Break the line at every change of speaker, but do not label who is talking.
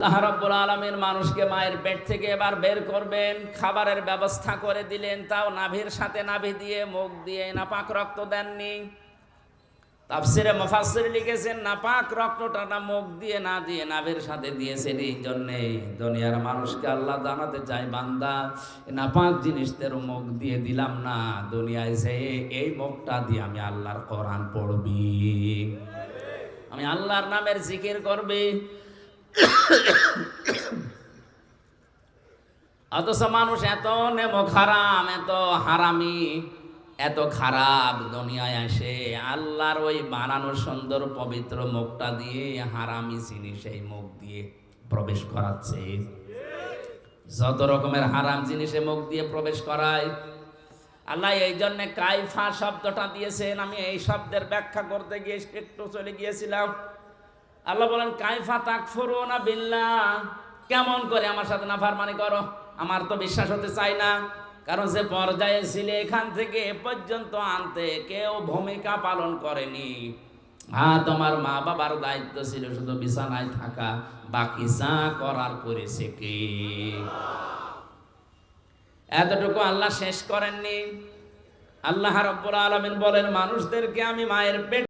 আল্লাহ রাব্বুল আলামিন মানুষকে মায়ের পেট থেকে এবার বের করবেন, খাবারের ব্যবস্থা করে দিলেন, তাও নাভির সাথে নাভি দিয়ে মুখ দিয়ে নাপাক রক্ত দেননি। তাফসিরে মুফাসসির লিখেছেন নাপাক রক্তটা না মুখ দিয়ে না দিয়ে নাভির সাথে দিয়েছেন। এই জন্যে দুনিয়ার মানুষকে আল্লাহ জানাতে চায়, বান্দা নাপাক জিনিসদের মুখ দিয়ে দিলাম না, দুনিয়ায় যে এই মুখটা দিয়ে আমি আল্লাহর কোরআন পড়বি, আমি আল্লাহর নামের জিকির করবি। অথচ মানুষ এত নেমো খারাম, এত হারামি, এত খারাপ, দুনিয়ায় আসে আল্লাহর ওই বানানোর সুন্দর পবিত্র মুখটা দিয়ে হারামি জিনিস এই মুখ দিয়ে প্রবেশ করাচ্ছে। যত রকমের হারাম জিনিসে মুখ দিয়ে প্রবেশ করায় আল্লাহ এই জন্য কাইফা শব্দটা দিয়েছেন। আমি এই শব্দের ব্যাখ্যা করতে গিয়ে একটু চলে গিয়েছিলাম। আল্লাহ বলেন কাইফা তাকফুরুনা বিল্লাহ, কেমন করে আমার সাথে নাফরমানি করো? আমার তো বিশ্বাস হতে চাই না, কারণ যে পর্যায়ে ছিলে এখান থেকে এ পর্যন্ত আনতে কেউ ভূমিকা পালন করেনি। হ্যাঁ, তোমার মা বাবার দায়িত্ব ছিল শুধু বিছানায় থাকা, বাকি যা করার করেছে কে? এতটুকু আল্লাহ শেষ করেননি। আল্লাহ রাব্বুল আলামিন বলেন মানুষদেরকে আমি মায়ের পেট